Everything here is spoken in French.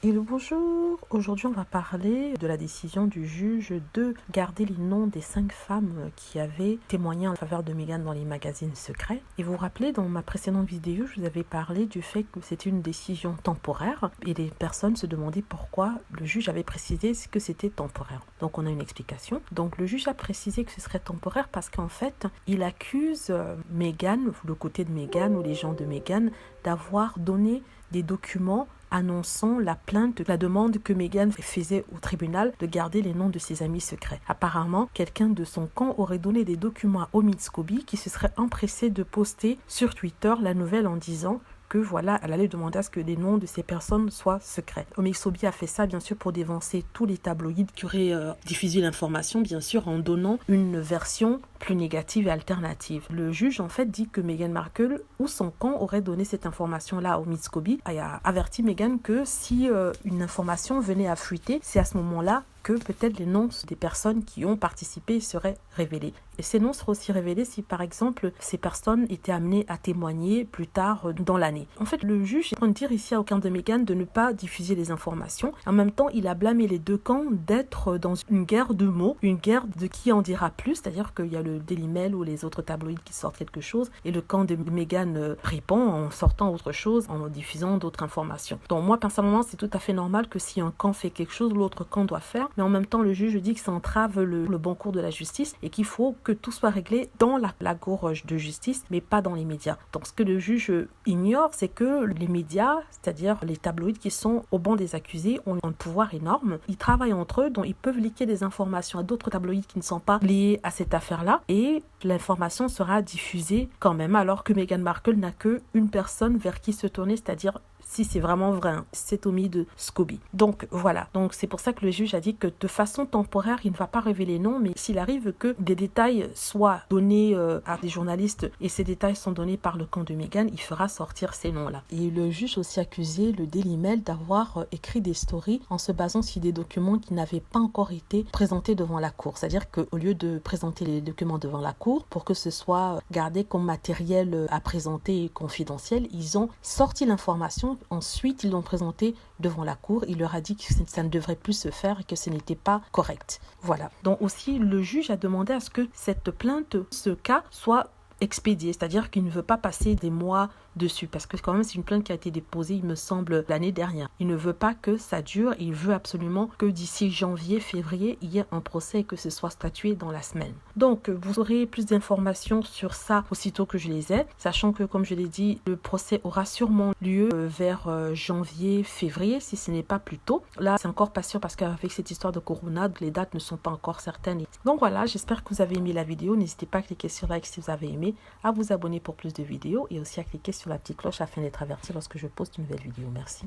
Et bonjour, aujourd'hui on va parler de la décision du juge de garder les noms des 5 femmes qui avaient témoigné en faveur de Meghan dans les magazines secrets. Et vous vous rappelez, dans ma précédente vidéo, je vous avais parlé du fait que c'était une décision temporaire et les personnes se demandaient pourquoi le juge avait précisé que c'était temporaire. Donc on a une explication. Donc le juge a précisé que ce serait temporaire parce qu'en fait, il accuse Meghan, le côté de Meghan ou les gens de Meghan, d'avoir donné des documents annonçant la plainte, la demande que Meghan faisait au tribunal de garder les noms de ses amis secrets. Apparemment, quelqu'un de son camp aurait donné des documents à Omid Scobie qui se serait empressé de poster sur Twitter la nouvelle en disant que voilà, elle allait demander à ce que les noms de ces personnes soient secrets. Omid Scobie a fait ça bien sûr pour dévancer tous les tabloïds qui auraient diffusé l'information, bien sûr en donnant une version plus négative et alternative. Le juge en fait dit que Meghan Markle ou son camp aurait donné cette information-là à Omid Scobie et a averti Meghan que si une information venait à fuiter, c'est à ce moment-là que peut-être les noms des personnes qui ont participé seraient révélés. Et ces noms seraient aussi révélés si par exemple ces personnes étaient amenées à témoigner plus tard dans l'année. En fait, le juge est en train de dire ici à aucun de Meghan de ne pas diffuser les informations. En même temps, il a blâmé les deux camps d'être dans une guerre de mots, une guerre de qui en dira plus, c'est-à-dire qu'il y a le Daily Mail ou les autres tabloïds qui sortent quelque chose et le camp de Meghan répond en sortant autre chose, en diffusant d'autres informations. Donc moi, personnellement, c'est tout à fait normal que si un camp fait quelque chose, l'autre camp doit faire. Mais en même temps, le juge dit que ça entrave le bon cours de la justice et qu'il faut que tout soit réglé dans la gorge de justice, mais pas dans les médias. Donc ce que le juge ignore, c'est que les médias, c'est-à-dire les tabloïds qui sont au banc des accusés, ont un pouvoir énorme. Ils travaillent entre eux, donc ils peuvent liquer des informations à d'autres tabloïds qui ne sont pas liés à cette affaire-là et l'information sera diffusée quand même, alors que Meghan Markle n'a qu'une personne vers qui se tourner, c'est-à-dire si c'est vraiment vrai, c'est Omid Scobie. Donc voilà, donc c'est pour ça que le juge a dit que de façon temporaire, il ne va pas révéler non, mais s'il arrive que des détails soient donnés à des journalistes et ces détails sont donnés par le camp de Meghan, il fera sortir ces noms-là. Et le juge aussi accusé le Daily Mail d'avoir écrit des stories en se basant sur des documents qui n'avaient pas encore été présentés devant la cour. C'est-à-dire qu'au lieu de présenter les documents devant la cour, pour que ce soit gardé comme matériel à présenter et confidentiel, ils ont sorti l'information. Ensuite, ils l'ont présenté devant la cour. Il leur a dit que ça ne devrait plus se faire et que ce n'était pas correct. Voilà. Donc aussi, le juge a demandé à ce que cette plainte, ce cas, soit expédié, c'est-à-dire qu'il ne veut pas passer des mois dessus, parce que quand même c'est une plainte qui a été déposée, il me semble, l'année dernière. Il ne veut pas que ça dure, il veut absolument que d'ici janvier, février, il y ait un procès et que ce soit statué dans la semaine. Donc, vous aurez plus d'informations sur ça aussitôt que je les ai, sachant que, comme je l'ai dit, le procès aura sûrement lieu vers janvier, février, si ce n'est pas plus tôt. Là, c'est encore pas sûr parce qu'avec cette histoire de Corona, les dates ne sont pas encore certaines. Donc voilà, j'espère que vous avez aimé la vidéo. N'hésitez pas à cliquer sur like si vous avez aimé, à vous abonner pour plus de vidéos et aussi à cliquer sur la petite cloche afin d'être averti lorsque je poste une nouvelle vidéo. Merci.